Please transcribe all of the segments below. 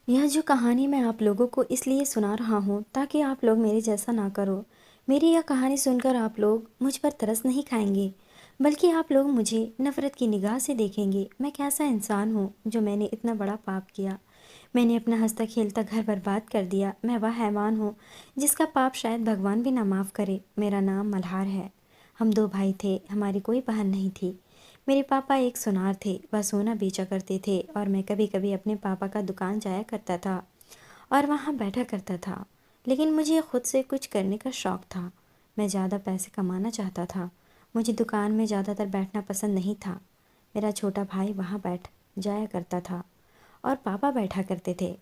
यह जो कहानी मैं आप लोगों को इसलिए सुना रहा हूँ ताकि आप लोग मेरे जैसा ना करो। मेरी यह कहानी सुनकर आप लोग मुझ पर तरस नहीं खाएंगे, बल्कि आप लोग मुझे नफ़रत की निगाह से देखेंगे। मैं कैसा इंसान हूँ जो मैंने इतना बड़ा पाप किया। मैंने अपना हंसता खेलता घर बर्बाद कर दिया। मैं वह हैवान हूँ जिसका पाप शायद भगवान भी ना माफ़ करे। मेरा नाम मल्हार है। हम दो भाई थे, हमारी कोई बहन नहीं थी। मेरे पापा एक सुनार थे, वह सोना बेचा करते थे और मैं कभी कभी अपने पापा का दुकान जाया करता था और वहाँ बैठा करता था। लेकिन मुझे खुद से कुछ करने का शौक़ था। मैं ज़्यादा पैसे कमाना चाहता था। मुझे दुकान में ज़्यादातर बैठना पसंद नहीं था। मेरा छोटा भाई वहाँ बैठ जाया करता था और पापा बैठा करते थे।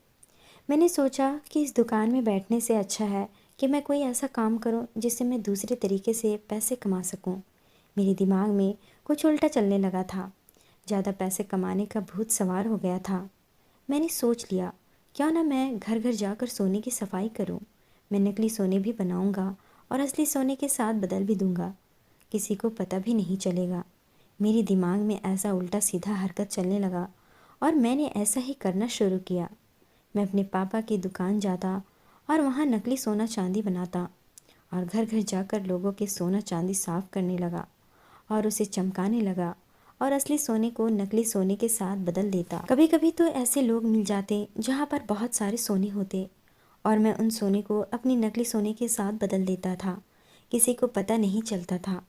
मैंने सोचा कि इस दुकान में बैठने से अच्छा है कि मैं कोई ऐसा काम करूं जिससे मैं दूसरे तरीके से पैसे कमा सकूं। मेरे दिमाग में कुछ उल्टा चलने लगा था। ज़्यादा पैसे कमाने का भूत सवार हो गया था। मैंने सोच लिया, क्यों ना मैं घर घर जाकर सोने की सफाई करूं। मैं नकली सोने भी बनाऊंगा और असली सोने के साथ बदल भी दूंगा। किसी को पता भी नहीं चलेगा। मेरे दिमाग में ऐसा उल्टा सीधा हरकत चलने लगा और मैंने ऐसा ही करना शुरू किया। मैं अपने पापा की दुकान जाता और वहाँ नकली सोना चांदी बनाता और घर घर जाकर लोगों के सोना चांदी साफ करने लगा और उसे चमकाने लगा और असली सोने को नकली सोने के साथ बदल देता। कभी कभी तो ऐसे लोग मिल जाते जहाँ पर बहुत सारे सोने होते और मैं उन सोने को अपनी नकली सोने के साथ बदल देता था। किसी को पता नहीं चलता था।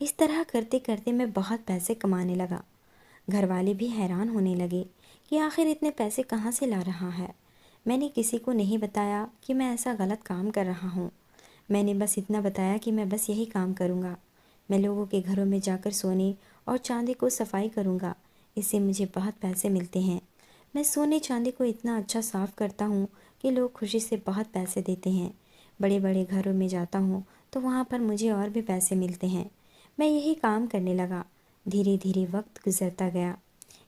इस तरह करते करते मैं बहुत पैसे कमाने लगा। घर वाले भी हैरान होने लगे कि आखिर इतने पैसे कहाँ से ला रहा है। मैंने किसी को नहीं बताया कि मैं ऐसा गलत काम कर रहा हूँ। मैंने बस इतना बताया कि मैं बस यही काम करूँगा। मैं लोगों के घरों में जाकर सोने और चांदी को सफाई करूँगा। इससे मुझे बहुत पैसे मिलते हैं। मैं सोने चांदी को इतना अच्छा साफ़ करता हूँ कि लोग खुशी से बहुत पैसे देते हैं। बड़े बड़े घरों में जाता हूँ तो वहाँ पर मुझे और भी पैसे मिलते हैं। मैं यही काम करने लगा। धीरे धीरे वक्त गुजरता गया।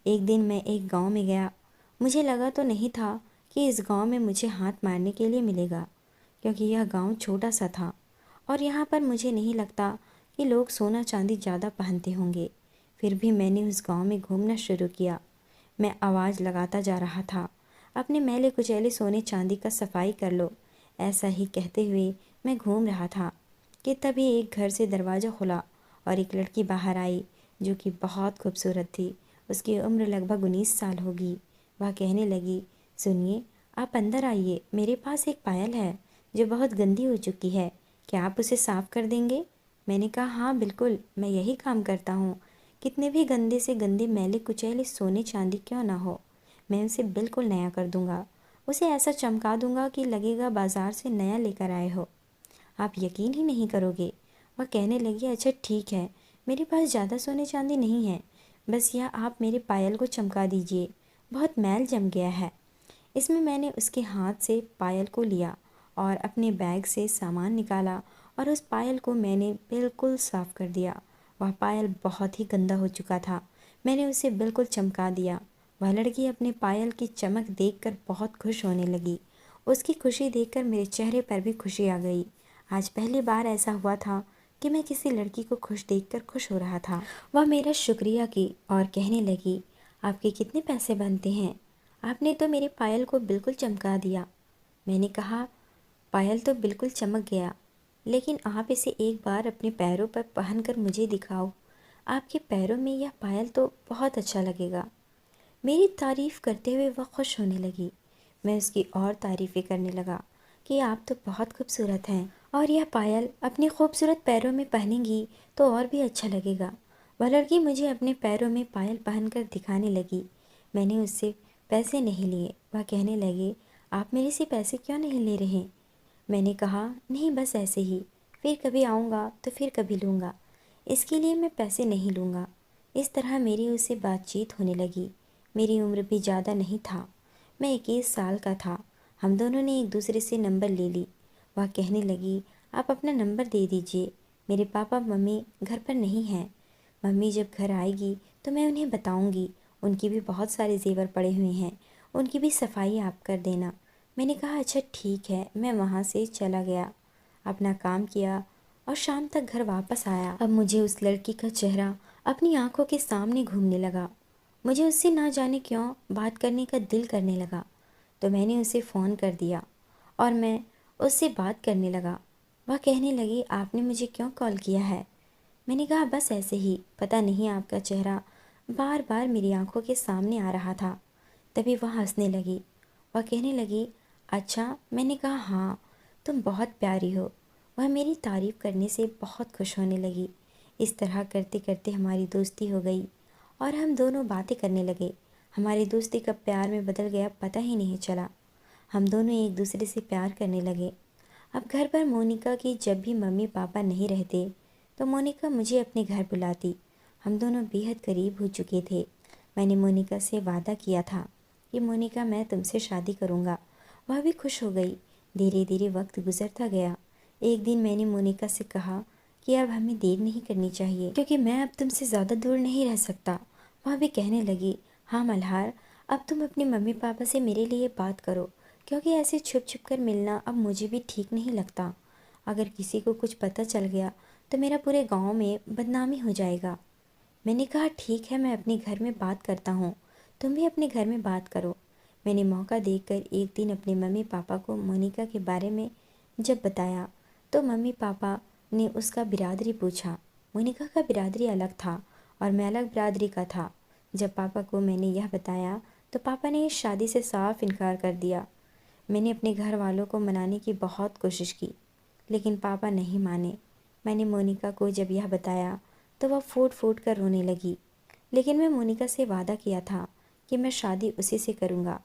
एक दिन मैं एक गांव में गया। मुझे लगा तो नहीं था कि इस गांव में मुझे हाथ मारने के लिए मिलेगा, क्योंकि यह गांव छोटा सा था और यहाँ पर मुझे नहीं लगता कि लोग सोना चांदी ज़्यादा पहनते होंगे। फिर भी मैंने उस गांव में घूमना शुरू किया। मैं आवाज़ लगाता जा रहा था, अपने मैले कुचैले सोने चांदी का सफाई कर लो। ऐसा ही कहते हुए मैं घूम रहा था कि तभी एक घर से दरवाज़ा खुला और एक लड़की बाहर आई जो कि बहुत खूबसूरत थी। उसकी उम्र लगभग 19 साल होगी। वह कहने लगी, सुनिए, आप अंदर आइए, मेरे पास एक पायल है जो बहुत गंदी हो चुकी है। क्या आप उसे साफ़ कर देंगे? मैंने कहा, हाँ बिल्कुल, मैं यही काम करता हूँ। कितने भी गंदे से गंदे मैले कुचैले सोने चांदी क्यों ना हो, मैं उसे बिल्कुल नया कर दूँगा। उसे ऐसा चमका दूँगा कि लगेगा बाज़ार से नया लेकर आए हो। आप यकीन ही नहीं करोगे। वह कहने लगी, अच्छा ठीक है, मेरे पास ज़्यादा सोने चांदी नहीं है, बस यह आप मेरे पायल को चमका दीजिए, बहुत मैल जम गया है। इसमें मैंने उसके हाथ से पायल को लिया और अपने बैग से सामान निकाला और उस पायल को मैंने बिल्कुल साफ़ कर दिया। वह पायल बहुत ही गंदा हो चुका था। मैंने उसे बिल्कुल चमका दिया। वह लड़की अपने पायल की चमक देखकर बहुत खुश होने लगी। उसकी खुशी देखकर मेरे चेहरे पर भी खुशी आ गई। आज पहली बार ऐसा हुआ था कि मैं किसी लड़की को खुश देखकर खुश हो रहा था। वह मेरा शुक्रिया की और कहने लगी, आपके कितने पैसे बनते हैं? आपने तो मेरे पायल को बिल्कुल चमका दिया। मैंने कहा, पायल तो बिल्कुल चमक गया, लेकिन आप इसे एक बार अपने पैरों पर पहनकर मुझे दिखाओ। आपके पैरों में यह पायल तो बहुत अच्छा लगेगा। मेरी तारीफ़ करते हुए वह खुश होने लगी। मैं उसकी और तारीफ़ें करने लगा कि आप तो बहुत खूबसूरत हैं और यह पायल अपने खूबसूरत पैरों में पहनेंगी तो और भी अच्छा लगेगा। वह लड़की मुझे अपने पैरों में पायल पहनकर दिखाने लगी। मैंने उससे पैसे नहीं लिए। वह कहने लगे, आप मेरे से पैसे क्यों नहीं ले रहे? मैंने कहा, नहीं बस ऐसे ही, फिर कभी आऊँगा तो फिर कभी लूँगा, इसके लिए मैं पैसे नहीं लूँगा। इस तरह मेरी उससे बातचीत होने लगी। मेरी उम्र भी ज़्यादा नहीं था, मैं 21 साल का था। हम दोनों ने एक दूसरे से नंबर ले ली। वह कहने लगी, आप अपना नंबर दे दीजिए, मेरे पापा मम्मी घर पर नहीं हैं। मम्मी जब घर आएगी तो मैं उन्हें बताऊंगी। उनकी भी बहुत सारे जेवर पड़े हुए हैं, उनकी भी सफाई आप कर देना। मैंने कहा, अच्छा ठीक है। मैं वहाँ से चला गया, अपना काम किया और शाम तक घर वापस आया। अब मुझे उस लड़की का चेहरा अपनी आंखों के सामने घूमने लगा। मुझे उससे ना जाने क्यों बात करने का दिल करने लगा। तो मैंने उसे फ़ोन कर दिया और मैं उससे बात करने लगा। वह कहने लगी, आपने मुझे क्यों कॉल किया है? मैंने कहा, बस ऐसे ही, पता नहीं आपका चेहरा बार बार मेरी आंखों के सामने आ रहा था। तभी वह हंसने लगी। वह कहने लगी, अच्छा। मैंने कहा, हाँ, तुम बहुत प्यारी हो। वह मेरी तारीफ़ करने से बहुत खुश होने लगी। इस तरह करते करते हमारी दोस्ती हो गई और हम दोनों बातें करने लगे। हमारी दोस्ती कब प्यार में बदल गया पता ही नहीं चला। हम दोनों एक दूसरे से प्यार करने लगे। अब घर पर मोनिका की जब भी मम्मी पापा नहीं रहते तो मोनिका मुझे अपने घर बुलाती। हम दोनों बेहद करीब हो चुके थे। मैंने मोनिका से वादा किया था कि मोनिका, मैं तुमसे शादी करूँगा। वह भी खुश हो गई। धीरे धीरे वक्त गुजरता गया। एक दिन मैंने मोनिका से कहा कि अब हमें देर नहीं करनी चाहिए, क्योंकि मैं अब तुमसे ज़्यादा दूर नहीं रह सकता। वह भी कहने लगी, हाँ मल्हार, अब तुम अपने मम्मी पापा से मेरे लिए बात करो, क्योंकि ऐसे छुप छुप कर मिलना अब मुझे भी ठीक नहीं लगता। अगर किसी को कुछ पता चल गया तो मेरा पूरे गांव में बदनामी हो जाएगा। मैंने कहा, ठीक है, मैं अपने घर में बात करता हूँ, तुम भी अपने घर में बात करो। मैंने मौका देखकर एक दिन अपने मम्मी पापा को मोनिका के बारे में जब बताया तो मम्मी पापा ने उसका बिरादरी पूछा। मोनिका का बिरादरी अलग था और मैं अलग बिरादरी का था। जब पापा को मैंने यह बताया तो पापा ने इस शादी से साफ इनकार कर दिया। मैंने अपने घर वालों को मनाने की बहुत कोशिश की, लेकिन पापा नहीं माने। मैंने मोनिका को जब यह बताया तो वह फूट फूट कर रोने लगी। लेकिन मैं मोनिका से वादा किया था कि मैं शादी उसी से करूँगा।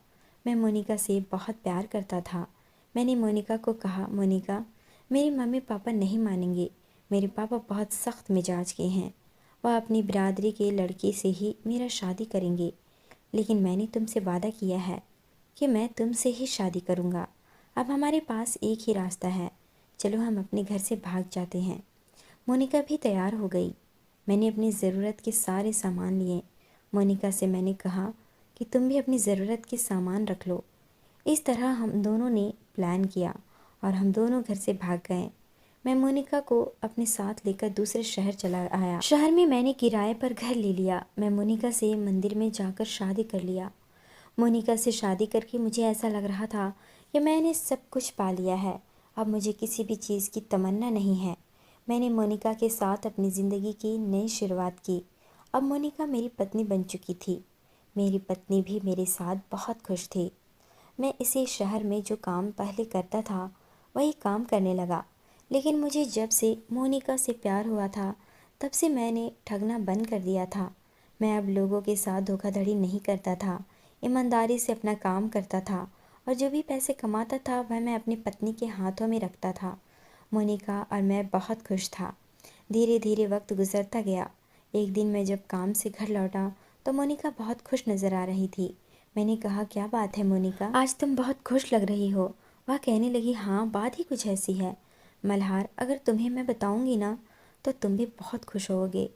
मैं मोनिका से बहुत प्यार करता था। मैंने मोनिका को कहा, मोनिका, मेरे मम्मी पापा नहीं मानेंगे। मेरे पापा बहुत सख्त मिजाज के हैं। वह अपनी बिरादरी के लड़के से ही मेरा शादी करेंगे। लेकिन मैंने तुमसे वादा किया है कि मैं तुमसे ही शादी करूँगा। अब हमारे पास एक ही रास्ता है, चलो हम अपने घर से भाग जाते हैं। मोनिका भी तैयार हो गई। मैंने अपनी ज़रूरत के सारे सामान लिए। मोनिका से मैंने कहा कि तुम भी अपनी ज़रूरत के सामान रख लो। इस तरह हम दोनों ने प्लान किया और हम दोनों घर से भाग गए। मैं मोनिका को अपने साथ लेकर दूसरे शहर चला आया। शहर में मैंने किराए पर घर ले लिया। मैं मोनिका से मंदिर में जाकर शादी कर लिया। मोनिका से शादी करके मुझे ऐसा लग रहा था कि मैंने सब कुछ पा लिया है। अब मुझे किसी भी चीज़ की तमन्ना नहीं है। मैंने मोनिका के साथ अपनी ज़िंदगी की नई शुरुआत की। अब मोनिका मेरी पत्नी बन चुकी थी। मेरी पत्नी भी मेरे साथ बहुत खुश थी। मैं इसी शहर में जो काम पहले करता था वही काम करने लगा। लेकिन मुझे जब से मोनिका से प्यार हुआ था तब से मैंने ठगना बंद कर दिया था। मैं अब लोगों के साथ धोखाधड़ी नहीं करता था, ईमानदारी से अपना काम करता था और जो भी पैसे कमाता था वह मैं अपनी पत्नी के हाथों में रखता था। मोनिका और मैं बहुत खुश था। धीरे धीरे वक्त गुजरता गया। एक दिन मैं जब काम से घर लौटा तो मोनिका बहुत खुश नज़र आ रही थी। मैंने कहा, क्या बात है मोनिका, आज तुम बहुत खुश लग रही हो। वह कहने लगी, हाँ, बात ही कुछ ऐसी है मल्हार, अगर तुम्हें मैं बताऊंगी ना तो तुम भी बहुत खुश होगे।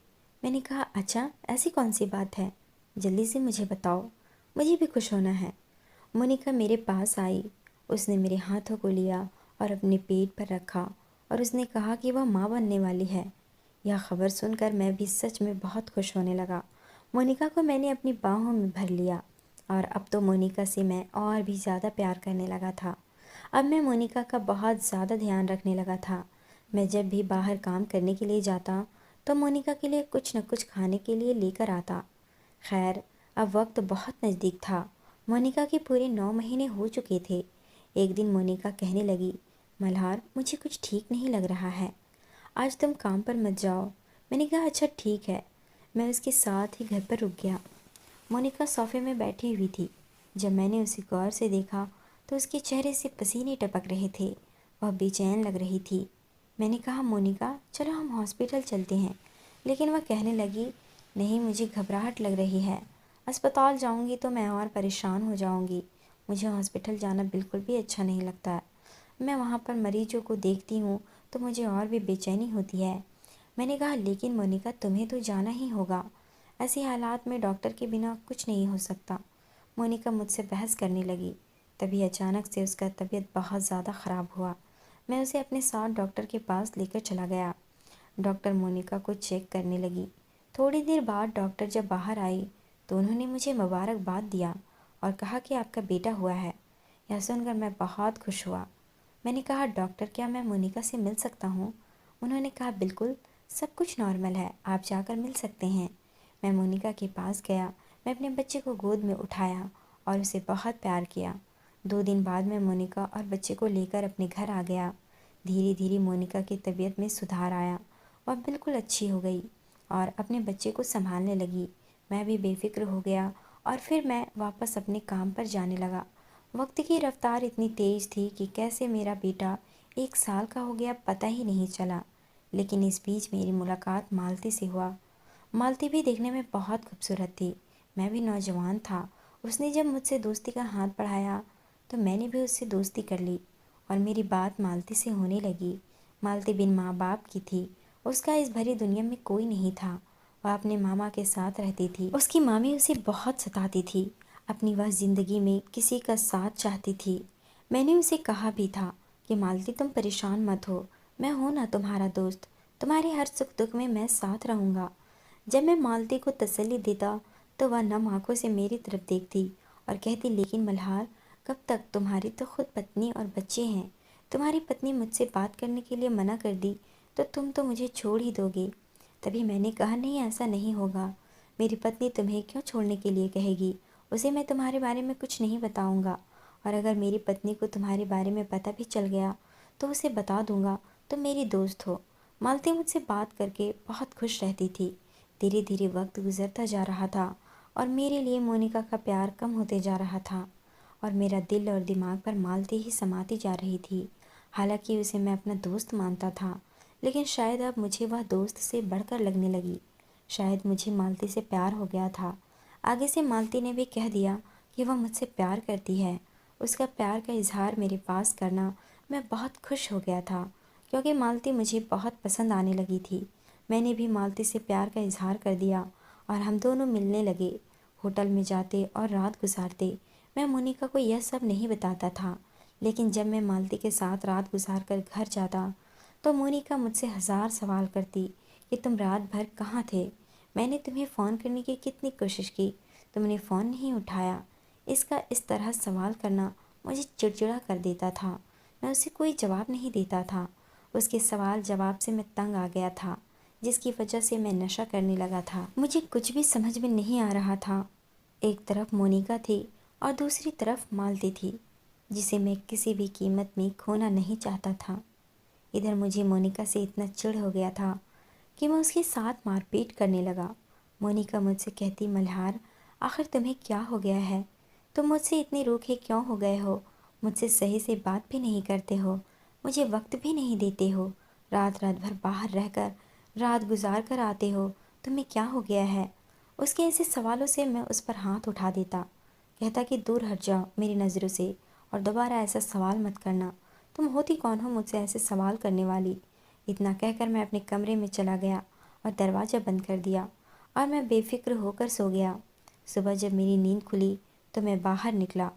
मैंने कहा, अच्छा, ऐसी कौन सी बात है, जल्दी से मुझे बताओ, मुझे भी खुश होना है। मोनिका मेरे पास आई। उसने मेरे हाथों को लिया और अपने पेट पर रखा और उसने कहा कि वह माँ बनने वाली है। यह खबर सुनकर मैं भी सच में बहुत खुश होने लगा। मोनिका को मैंने अपनी बाहों में भर लिया और अब तो मोनिका से मैं और भी ज़्यादा प्यार करने लगा था। अब मैं मोनिका का बहुत ज़्यादा ध्यान रखने लगा था। मैं जब भी बाहर काम करने के लिए जाता तो मोनिका के लिए कुछ न कुछ खाने के लिए लेकर आता। खैर, अब वक्त बहुत नज़दीक था। मोनिका के पूरे 9 महीने हो चुके थे। एक दिन मोनिका कहने लगी, मल्हार, मुझे कुछ ठीक नहीं लग रहा है, आज तुम काम पर मत जाओ। मैंने कहा, अच्छा ठीक है। मैं उसके साथ ही घर पर रुक गया। मोनिका सोफे में बैठी हुई थी। जब मैंने उसे गौर से देखा तो उसके चेहरे से पसीने टपक रहे थे। वह बेचैन लग रही थी। मैंने कहा, मोनिका, चलो हम हॉस्पिटल चलते हैं। लेकिन वह कहने लगी, नहीं, मुझे घबराहट लग रही है। अस्पताल जाऊंगी तो मैं और परेशान हो जाऊंगी। मुझे हॉस्पिटल जाना बिल्कुल भी अच्छा नहीं लगता है। मैं वहाँ पर मरीजों को देखती हूँ तो मुझे और भी बेचैनी होती है। मैंने कहा, लेकिन मोनिका, तुम्हें तो जाना ही होगा। ऐसे हालात में डॉक्टर के बिना कुछ नहीं हो सकता। मोनिका मुझसे बहस करने लगी। तभी अचानक से उसका तबीयत बहुत ज़्यादा ख़राब हुआ। मैं उसे अपने साथ डॉक्टर के पास लेकर चला गया। डॉक्टर मोनिका को चेक करने लगी। थोड़ी देर बाद डॉक्टर जब बाहर आई तो उन्होंने मुझे मुबारकबाद दिया और कहा कि आपका बेटा हुआ है। यह सुनकर मैं बहुत खुश हुआ। मैंने कहा, डॉक्टर, क्या मैं मोनिका से मिल सकता हूँ? उन्होंने कहा, बिल्कुल, सब कुछ नॉर्मल है, आप जाकर मिल सकते हैं। मैं मोनिका के पास गया। मैं अपने बच्चे को गोद में उठाया और उसे बहुत प्यार किया। 2 दिन बाद मैं मोनिका और बच्चे को लेकर अपने घर आ गया। धीरे धीरे मोनिका की तबीयत में सुधार आया और बिल्कुल अच्छी हो गई और अपने बच्चे को संभालने लगी। मैं भी बेफिक्र हो गया और फिर मैं वापस अपने काम पर जाने लगा। वक्त की रफ्तार इतनी तेज़ थी कि कैसे मेरा बेटा 1 साल का हो गया पता ही नहीं चला। लेकिन इस बीच मेरी मुलाकात मालती से हुआ। मालती भी देखने में बहुत खूबसूरत थी। मैं भी नौजवान था। उसने जब मुझसे दोस्ती का हाथ बढ़ाया तो मैंने भी उससे दोस्ती कर ली और मेरी बात मालती से होने लगी। मालती बिन माँ बाप की थी। उसका इस भरी दुनिया में कोई नहीं था। वह अपने मामा के साथ रहती थी। उसकी मामी उसे बहुत सताती थी। अपनी वह जिंदगी में किसी का साथ चाहती थी। मैंने उसे कहा भी था कि मालती, तुम परेशान मत हो, मैं हूं ना तुम्हारा दोस्त, तुम्हारे हर सुख दुख में मैं साथ रहूँगा। जब मैं मालती को तसल्ली देता तो वह नम आंखों से मेरी तरफ देखती और कहती, लेकिन मल्हार, कब तक? तुम्हारी तो खुद पत्नी और बच्चे हैं। तुम्हारी पत्नी मुझसे बात करने के लिए मना कर दी तो तुम तो मुझे छोड़ ही दोगे। तभी मैंने कहा, नहीं, ऐसा नहीं होगा। मेरी पत्नी तुम्हें क्यों छोड़ने के लिए कहेगी? उसे मैं तुम्हारे बारे में कुछ नहीं बताऊंगा और अगर मेरी पत्नी को तुम्हारे बारे में पता भी चल गया तो उसे बता दूंगा। तुम मेरी दोस्त हो। मालती मुझसे बात करके बहुत खुश रहती थी। धीरे धीरे वक्त गुजरता जा रहा था और मेरे लिए मोनिका का प्यार कम होते जा रहा था और मेरा दिल और दिमाग पर मालती ही समाती जा रही थी। हालांकि उसे मैं अपना दोस्त मानता था, लेकिन शायद अब मुझे वह दोस्त से बढ़कर लगने लगी। शायद मुझे मालती से प्यार हो गया था। आगे से मालती ने भी कह दिया कि वह मुझसे प्यार करती है। उसका प्यार का इजहार मेरे पास करना मैं बहुत खुश हो गया था, क्योंकि मालती मुझे बहुत पसंद आने लगी थी। मैंने भी मालती से प्यार का इजहार कर दिया और हम दोनों मिलने लगे। होटल में जाते और रात गुजारते। मैं मोनिका को यह सब नहीं बताता था, लेकिन जब मैं मालती के साथ रात गुजार कर घर जाता तो मोनिका मुझसे 1000 सवाल करती कि तुम रात भर कहाँ थे? मैंने तुम्हें फ़ोन करने की कितनी कोशिश की, तुमने फ़ोन नहीं उठाया। इसका इस तरह सवाल करना मुझे चिड़चिड़ा कर देता था। मैं उसे कोई जवाब नहीं देता था। उसके सवाल जवाब से मैं तंग आ गया था, जिसकी वजह से मैं नशा करने लगा था। मुझे कुछ भी समझ में नहीं आ रहा था। एक तरफ मोनिका थी और दूसरी तरफ मालती थी, जिसे मैं किसी भी कीमत में खोना नहीं चाहता था। इधर मुझे मोनिका से इतना चिढ़ हो गया था कि मैं उसके साथ मारपीट करने लगा। मोनिका मुझसे कहती, मल्हार, आखिर तुम्हें क्या हो गया है? तुम मुझसे इतने रूखे क्यों हो गए हो? मुझसे सही से बात भी नहीं करते हो, मुझे वक्त भी नहीं देते हो, रात रात भर बाहर रहकर रात गुजार कर आते हो, तुम्हें क्या हो गया है? उसके ऐसे सवालों से मैं उस पर हाथ उठा देता, कहता कि दूर हट जाओ मेरी नज़रों से और दोबारा ऐसा सवाल मत करना। तुम होती कौन हो मुझसे ऐसे सवाल करने वाली? इतना कहकर मैं अपने कमरे में चला गया और दरवाज़ा बंद कर दिया और मैं बेफिक्र होकर सो गया। सुबह जब मेरी नींद खुली तो मैं बाहर निकला।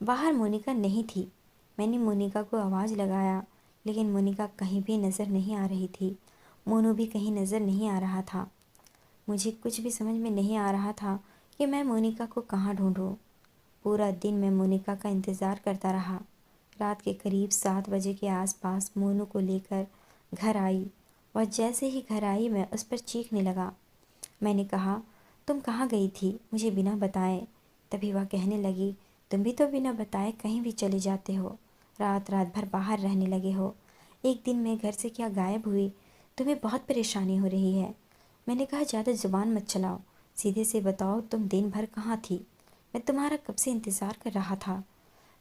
बाहर मोनिका नहीं थी। मैंने मोनिका को आवाज़ लगाया, लेकिन मोनिका कहीं भी नज़र नहीं आ रही थी। मोनू भी कहीं नज़र नहीं आ रहा था। मुझे कुछ भी समझ में नहीं आ रहा था कि मैं मोनिका को कहाँ ढूंढूं। पूरा दिन मैं मोनिका का इंतज़ार करता रहा। रात के करीब 7 बजे के आसपास मोनू को लेकर घर आई। वह जैसे ही घर आई मैं उस पर चीखने लगा। मैंने कहा, तुम कहाँ गई थी मुझे बिना बताए? तभी वह कहने लगी, तुम भी तो बिना बताए कहीं भी चले जाते हो, रात रात भर बाहर रहने लगे हो। एक दिन मैं घर से क्या गायब हुई? तुम्हें बहुत परेशानी हो रही है। मैंने कहा, ज़्यादा जुबान मत चलाओ, सीधे से बताओ तुम दिन भर कहाँ थी? मैं तुम्हारा कब से इंतज़ार कर रहा था।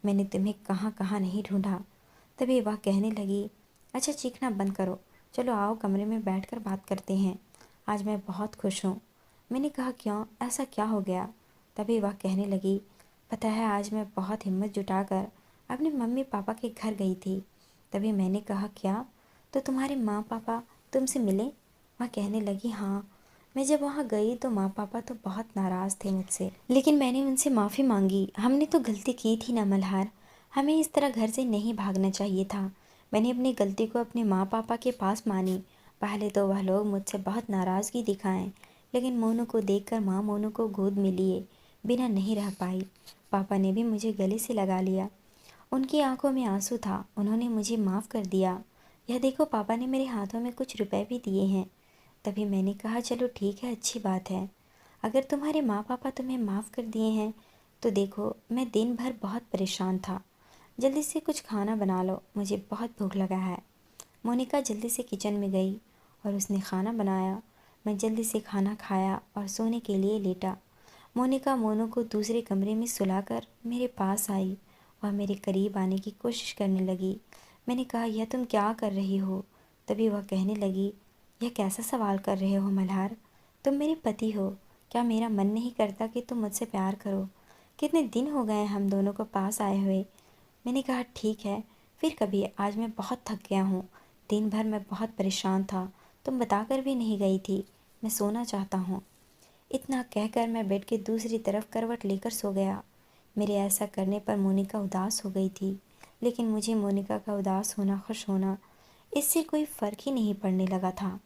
मैंने तुम्हें कहाँ कहाँ नहीं ढूंढा। तभी वह कहने लगी, अच्छा चीखना बंद करो, चलो आओ कमरे में बैठकर बात करते हैं, आज मैं बहुत खुश हूँ। मैंने कहा, क्यों, ऐसा क्या हो गया? तभी वह कहने लगी, पता है आज मैं बहुत हिम्मत जुटाकर अपने मम्मी पापा के घर गई थी। तभी मैंने कहा, क्या? तो तुम्हारे माँ पापा तुमसे मिले? वह कहने लगी, हाँ, मैं जब वहाँ गई तो माँ पापा तो बहुत नाराज़ थे मुझसे, लेकिन मैंने उनसे माफ़ी मांगी। हमने तो गलती की थी ना मल्हार, हमें इस तरह घर से नहीं भागना चाहिए था। मैंने अपनी गलती को अपने माँ पापा के पास मानी। पहले तो वह लोग मुझसे बहुत नाराज़गी दिखाएं, लेकिन मोनू को देखकर माँ मोनू को गोद में लिए बिना नहीं रह पाई। पापा ने भी मुझे गले से लगा लिया उनकी आंखों में आंसू था। उन्होंने मुझे माफ़ कर दिया। यह देखो, पापा ने मेरे हाथों में कुछ रुपए भी दिए हैं। तभी मैंने कहा, चलो ठीक है, अच्छी बात है। अगर तुम्हारे माँ पापा तुम्हें माफ़ कर दिए हैं तो देखो, मैं दिन भर बहुत परेशान था। जल्दी से कुछ खाना बना लो, मुझे बहुत भूख लगा है। मोनिका जल्दी से किचन में गई और उसने खाना बनाया। मैं जल्दी से खाना खाया और सोने के लिए लेटा। मोनिका मोनू को दूसरे कमरे में सुलाकर मेरे पास आई और मेरे करीब आने की कोशिश करने लगी। मैंने कहा, यह तुम क्या कर रही हो? तभी वह कहने लगी, यह कैसा सवाल कर रहे हो मल्हार? तुम मेरे पति हो। क्या मेरा मन नहीं करता कि तुम मुझसे प्यार करो? कितने दिन हो गए हम दोनों को पास आए हुए। मैंने कहा, ठीक है, फिर कभी। आज मैं बहुत थक गया हूँ। दिन भर मैं बहुत परेशान था। तुम बताकर भी नहीं गई थी। मैं सोना चाहता हूँ। इतना कहकर मैं बेड के दूसरी तरफ करवट लेकर सो गया। मेरे ऐसा करने पर मोनिका उदास हो गई थी, लेकिन मुझे मोनिका का उदास होना, खुश होना, इससे कोई फ़र्क ही नहीं पड़ने लगा था।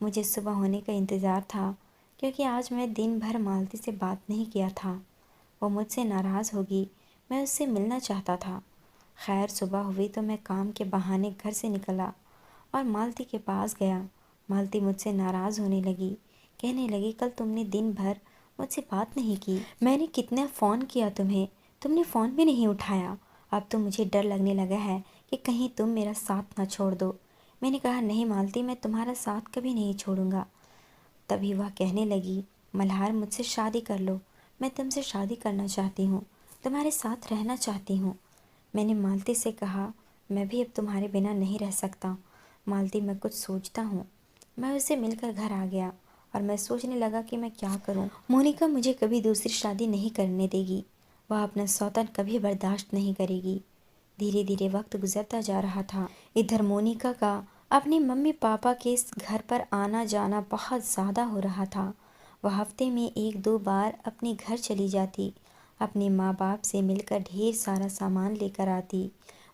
मुझे सुबह होने का इंतज़ार था, क्योंकि आज मैं दिन भर मालती से बात नहीं किया था। वो मुझसे नाराज़ होगी, मैं उससे मिलना चाहता था। खैर, सुबह हुई तो मैं काम के बहाने घर से निकला और मालती के पास गया। मालती मुझसे नाराज़ होने लगी। कहने लगी, कल तुमने दिन भर मुझसे बात नहीं की। मैंने कितना फ़ोन किया तुम्हें, तुमने फ़ोन भी नहीं उठाया। अब तो मुझे डर लगने लगा है कि कहीं तुम मेरा साथ ना छोड़ दो। मैंने कहा, नहीं मालती, मैं तुम्हारा साथ कभी नहीं छोड़ूंगा। तभी वह कहने लगी, मल्हार, मुझसे शादी कर लो। मैं तुमसे शादी करना चाहती हूँ, तुम्हारे साथ रहना चाहती हूँ। मैंने मालती से कहा, मैं भी अब तुम्हारे बिना नहीं रह सकता। मालती, मैं कुछ सोचता हूँ। मैं उससे मिलकर घर आ गया और मैं सोचने लगा कि मैं क्या करूँ। मोनिका मुझे कभी दूसरी शादी नहीं करने देगी। वह अपना सौतन कभी बर्दाश्त नहीं करेगी। धीरे धीरे वक्त गुजरता जा रहा था। इधर मोनिका का अपने मम्मी पापा के इस घर पर आना जाना बहुत ज़्यादा हो रहा था। वह हफ्ते में 1-2 बार अपने घर चली जाती। अपने माँ बाप से मिलकर ढेर सारा सामान लेकर आती।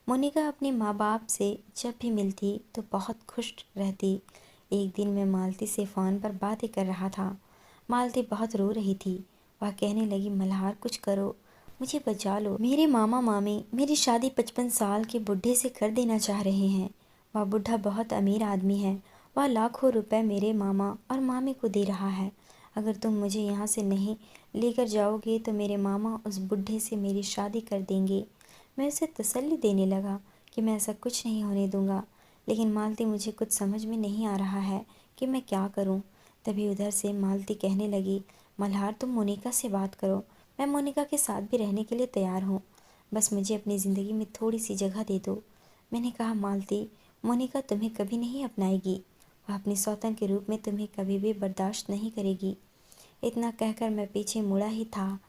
मोनिका अपने माँ बाप से जब भी मिलती तो बहुत खुश रहती। एक दिन मैं मालती से फ़ोन पर बातें कर रहा था। मालती बहुत रो रही थी। वह कहने लगी, मल्हार, कुछ करो, मुझे बचा लो। मेरे मामा मामी मेरी शादी 55 साल के बुढ़े से कर देना चाह रहे हैं। वह बुढ़ा बहुत अमीर आदमी है। वह लाखों रुपए मेरे मामा और मामी को दे रहा है। अगर तुम मुझे यहाँ से नहीं लेकर जाओगे तो मेरे मामा उस बुढ़े से मेरी शादी कर देंगे। मैं उसे तसल्ली देने लगा कि मैं ऐसा कुछ नहीं होने दूंगा, लेकिन मालती, मुझे कुछ समझ में नहीं आ रहा है कि मैं क्या करूं। तभी उधर से मालती कहने लगी, मल्हार, तुम मोनिका से बात करो। मैं मोनिका के साथ भी रहने के लिए तैयार हूँ। बस मुझे अपनी ज़िंदगी में थोड़ी सी जगह दे दो। मैंने कहा, मालती, मोनिका तुम्हें कभी नहीं अपनाएगी। वह अपनी सौतन के रूप में तुम्हें कभी भी बर्दाश्त नहीं करेगी। इतना कहकर मैं पीछे मुड़ा ही था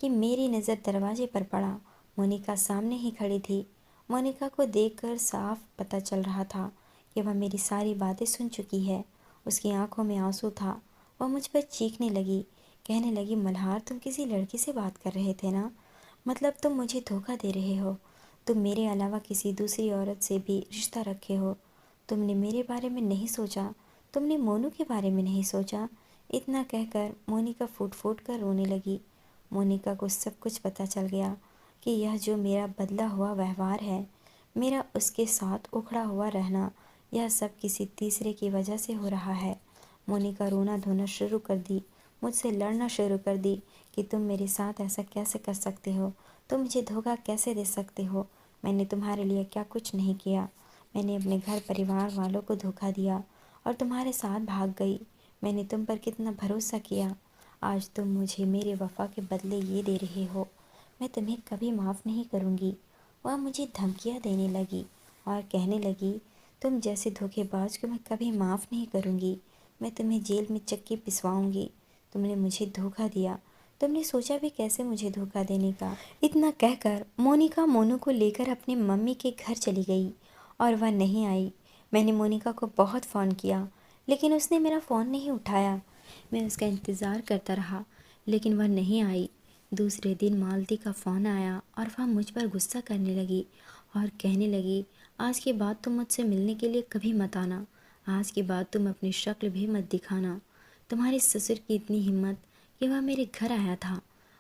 कि मेरी नज़र दरवाजे पर पड़ा। मोनिका सामने ही खड़ी थी। मोनिका को देखकर साफ पता चल रहा था कि वह मेरी सारी बातें सुन चुकी है। उसकी आंखों में आंसू था। वह मुझ पर चीखने लगी। कहने लगी, मल्हार, तुम किसी लड़की से बात कर रहे थे ना? मतलब तुम मुझे धोखा दे रहे हो। तुम मेरे अलावा किसी दूसरी औरत से भी रिश्ता रखे हो। तुमने मेरे बारे में नहीं सोचा। तुमने मोनू के बारे में नहीं सोचा। इतना कहकर मोनिका फूट फूट कर रोने लगी। मोनिका को सब कुछ पता चल गया कि यह जो मेरा बदला हुआ व्यवहार है, मेरा उसके साथ उखड़ा हुआ रहना, यह सब किसी तीसरे की वजह से हो रहा है। मोनिका रोना धोना शुरू कर दी। मुझसे लड़ना शुरू कर दी कि तुम मेरे साथ ऐसा कैसे कर सकते हो, तुम मुझे धोखा कैसे दे सकते हो। मैंने तुम्हारे लिए क्या कुछ नहीं किया। मैंने अपने घर परिवार वालों को धोखा दिया और तुम्हारे साथ भाग गई। मैंने तुम पर कितना भरोसा किया। आज तुम मुझे मेरे वफा के बदले ये दे रहे हो। मैं तुम्हें कभी माफ़ नहीं करूँगी। वह मुझे धमकियाँ देने लगी और कहने लगी, तुम जैसे धोखेबाज को मैं कभी माफ़ नहीं करूँगी। मैं तुम्हें जेल में चक्की पिसवाऊँगी। तुमने मुझे धोखा दिया। तुमने सोचा भी कैसे मुझे धोखा देने का। इतना कहकर मोनिका मोनू को लेकर अपनी मम्मी के घर चली गई और वह नहीं आई। मैंने मोनिका को बहुत फ़ोन किया, लेकिन उसने मेरा फ़ोन नहीं उठाया। मैं उसका इंतज़ार करता रहा, लेकिन वह नहीं आई। दूसरे दिन मालती का फ़ोन आया और वह मुझ पर गुस्सा करने लगी और कहने लगी, आज के बाद तुम मुझसे मिलने के लिए कभी मत आना। आज के बाद तुम अपनी शक्ल भी मत दिखाना। तुम्हारे ससुर की इतनी हिम्मत कि वह मेरे घर आया था।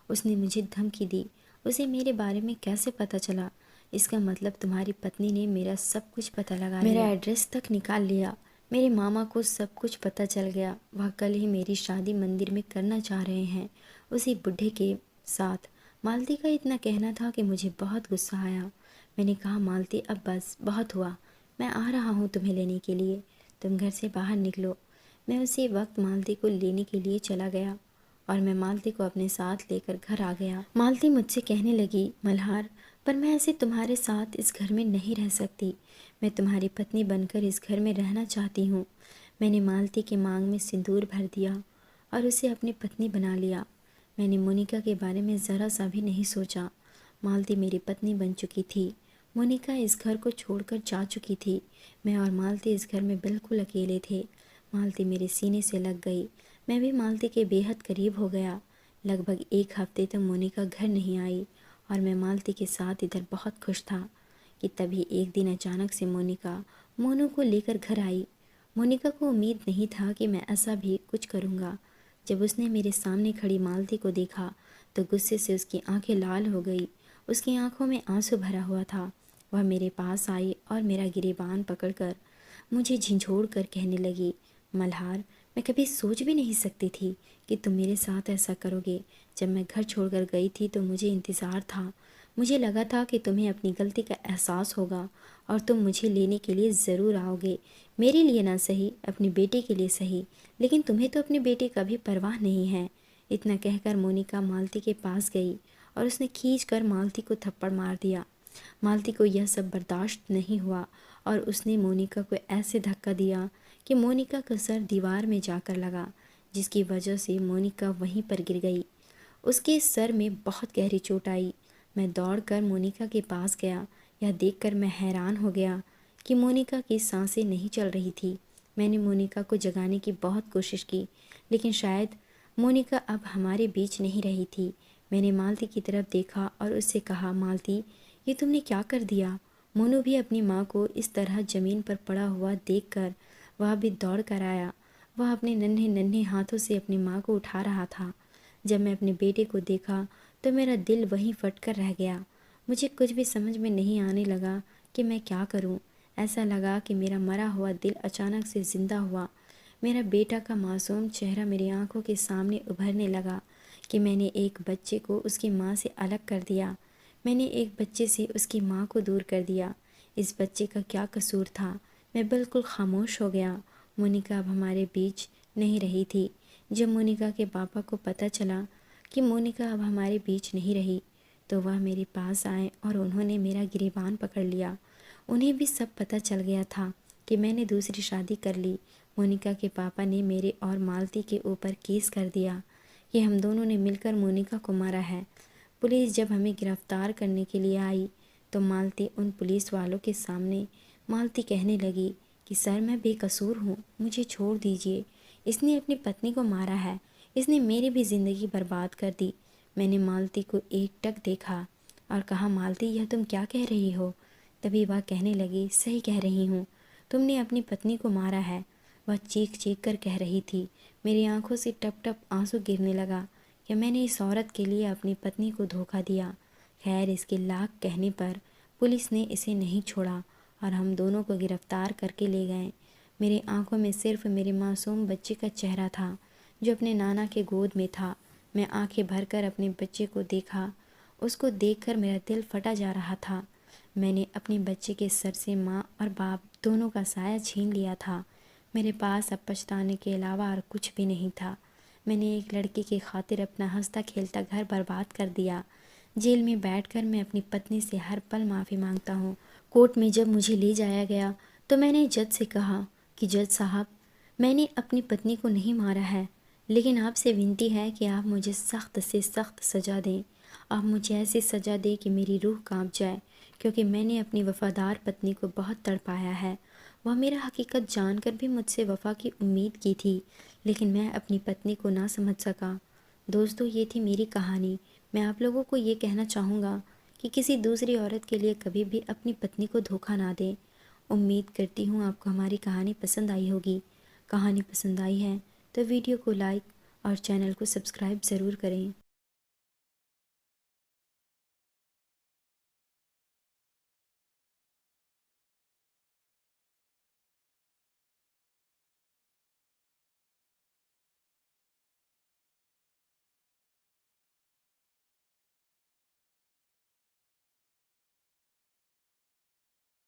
उसने मुझे धमकी दी। उसे मेरे बारे में कैसे पता चला, इसका मतलब तुम्हारी पत्नी ने मेरा सब कुछ पता लगा लिया, मेरा एड्रेस तक निकाल लिया। मेरे मामा को सब कुछ पता चल गया। वह कल ही मेरी शादी मंदिर में करना चाह रहे हैं, उसी बुढ़े के साथ। मालती का इतना कहना था कि मुझे बहुत गुस्सा आया। मैंने कहा, मालती अब बस, बहुत हुआ। मैं आ रहा हूँ तुम्हें लेने के लिए, तुम घर से बाहर निकलो। मैं उसी वक्त मालती को लेने के लिए चला गया और मैं मालती को अपने साथ लेकर घर आ गया। मालती मुझसे कहने लगी, मल्हार, पर मैं ऐसे तुम्हारे साथ इस घर में नहीं रह सकती। मैं तुम्हारी पत्नी बनकर इस घर में रहना चाहती हूँ। मैंने मालती के मांग में सिंदूर भर दिया और उसे अपनी पत्नी बना लिया। मैंने मोनिका के बारे में ज़रा सा भी नहीं सोचा। मालती मेरी पत्नी बन चुकी थी। मोनिका इस घर को छोड़कर जा चुकी थी। मैं और मालती इस घर में बिल्कुल अकेले थे। मालती मेरे सीने से लग गई। मैं भी मालती के बेहद करीब हो गया। लगभग 1 हफ्ते तक मोनिका घर नहीं आई और मैं मालती के साथ इधर बहुत खुश था कि तभी एक दिन अचानक से मोनिका मोनू को लेकर घर आई। मोनिका को उम्मीद नहीं था कि मैं ऐसा भी कुछ करूँगा। जब उसने मेरे सामने खड़ी मालती को देखा तो गुस्से से उसकी आंखें लाल हो गई। उसकी आंखों में आंसू भरा हुआ था। वह मेरे पास आई और मेरा गिरेबान पकड़कर मुझे झिंझोड़ कर कहने लगी, मल्हार, मैं कभी सोच भी नहीं सकती थी कि तुम मेरे साथ ऐसा करोगे। जब मैं घर छोड़कर गई थी तो मुझे इंतज़ार था। मुझे लगा था कि तुम्हें अपनी गलती का एहसास होगा और तुम मुझे लेने के लिए ज़रूर आओगे। मेरे लिए ना सही, अपनी बेटे के लिए सही, लेकिन तुम्हें तो अपने बेटे का भी परवाह नहीं है। इतना कहकर मोनिका मालती के पास गई और उसने खींचकर मालती को थप्पड़ मार दिया। मालती को यह सब बर्दाश्त नहीं हुआ और उसने मोनिका को ऐसे धक्का दिया कि मोनिका का सर दीवार में जाकर लगा, जिसकी वजह से मोनिका वहीं पर गिर गई। उसके सर में बहुत गहरी चोट आई। मैं दौड़कर मोनिका के पास गया। यह देखकर मैं हैरान हो गया कि मोनिका की सांसें नहीं चल रही थी। मैंने मोनिका को जगाने की बहुत कोशिश की, लेकिन शायद मोनिका अब हमारे बीच नहीं रही थी। मैंने मालती की तरफ देखा और उससे कहा, मालती, ये तुमने क्या कर दिया? मोनू भी अपनी माँ को इस तरह ज़मीन पर पड़ा हुआ देखकर वह भी दौड़ कर आया। वह अपने नन्हे नन्हे हाथों से अपनी माँ को उठा रहा था। जब मैं अपने बेटे को देखा तो मेरा दिल वहीं फट कर रह गया। मुझे कुछ भी समझ में नहीं आने लगा कि मैं क्या करूं। ऐसा लगा कि मेरा मरा हुआ दिल अचानक से ज़िंदा हुआ। मेरा बेटा का मासूम चेहरा मेरी आंखों के सामने उभरने लगा कि मैंने एक बच्चे को उसकी माँ से अलग कर दिया। मैंने एक बच्चे से उसकी माँ को दूर कर दिया। इस बच्चे का क्या कसूर था? मैं बिल्कुल खामोश हो गया। मोनिका अब हमारे बीच नहीं रही थी। जब मोनिका के पापा को पता चला कि मोनिका अब हमारे बीच नहीं रही तो वह मेरे पास आए और उन्होंने मेरा गिरेबान पकड़ लिया। उन्हें भी सब पता चल गया था कि मैंने दूसरी शादी कर ली। मोनिका के पापा ने मेरे और मालती के ऊपर केस कर दिया कि हम दोनों ने मिलकर मोनिका को मारा है। पुलिस जब हमें गिरफ्तार करने के लिए आई तो मालती उन पुलिस वालों के सामने मालती कहने लगी कि सर, मैं बेकसूर हूँ, मुझे छोड़ दीजिए। इसने अपनी पत्नी को मारा है, इसने मेरी भी ज़िंदगी बर्बाद कर दी। मैंने मालती को एकटक देखा और कहा, मालती, यह तुम क्या कह रही हो? तभी वह कहने लगी, सही कह रही हूँ, तुमने अपनी पत्नी को मारा है। वह चीख चीख कर कह रही थी। मेरी आंखों से टप टप आंसू गिरने लगा कि मैंने इस औरत के लिए अपनी पत्नी को धोखा दिया। खैर, इसके लाख कहने पर पुलिस ने इसे नहीं छोड़ा और हम दोनों को गिरफ्तार करके ले गए। मेरी आंखों में सिर्फ मेरे मासूम बच्चे का चेहरा था जो अपने नाना के गोद में था। मैं आंखें भरकर अपने बच्चे को देखा। उसको देखकर मेरा दिल फटा जा रहा था। मैंने अपने बच्चे के सर से माँ और बाप दोनों का साया छीन लिया था। मेरे पास अब पछताने के अलावा और कुछ भी नहीं था। मैंने एक लड़के की खातिर अपना हंसता खेलता घर बर्बाद कर दिया। जेल में बैठकर मैं अपनी पत्नी से हर पल माफ़ी मांगता हूँ। कोर्ट में जब मुझे ले जाया गया तो मैंने जज से कहा कि जज साहब, मैंने अपनी पत्नी को नहीं मारा है, लेकिन आपसे विनती है कि आप मुझे सख्त से सख्त सज़ा दें। आप मुझे ऐसी सज़ा दें कि मेरी रूह कांप जाए, क्योंकि मैंने अपनी वफ़ादार पत्नी को बहुत तड़पाया है। वह मेरा हकीकत जानकर भी मुझसे वफ़ा की उम्मीद की थी, लेकिन मैं अपनी पत्नी को ना समझ सका। दोस्तों, ये थी मेरी कहानी। मैं आप लोगों को ये कहना चाहूँगा कि किसी दूसरी औरत के लिए कभी भी अपनी पत्नी को धोखा ना दें। उम्मीद करती हूँ आपको हमारी कहानी पसंद आई होगी। कहानी पसंद आई है तो वीडियो को लाइक और चैनल को सब्सक्राइब ज़रूर करें।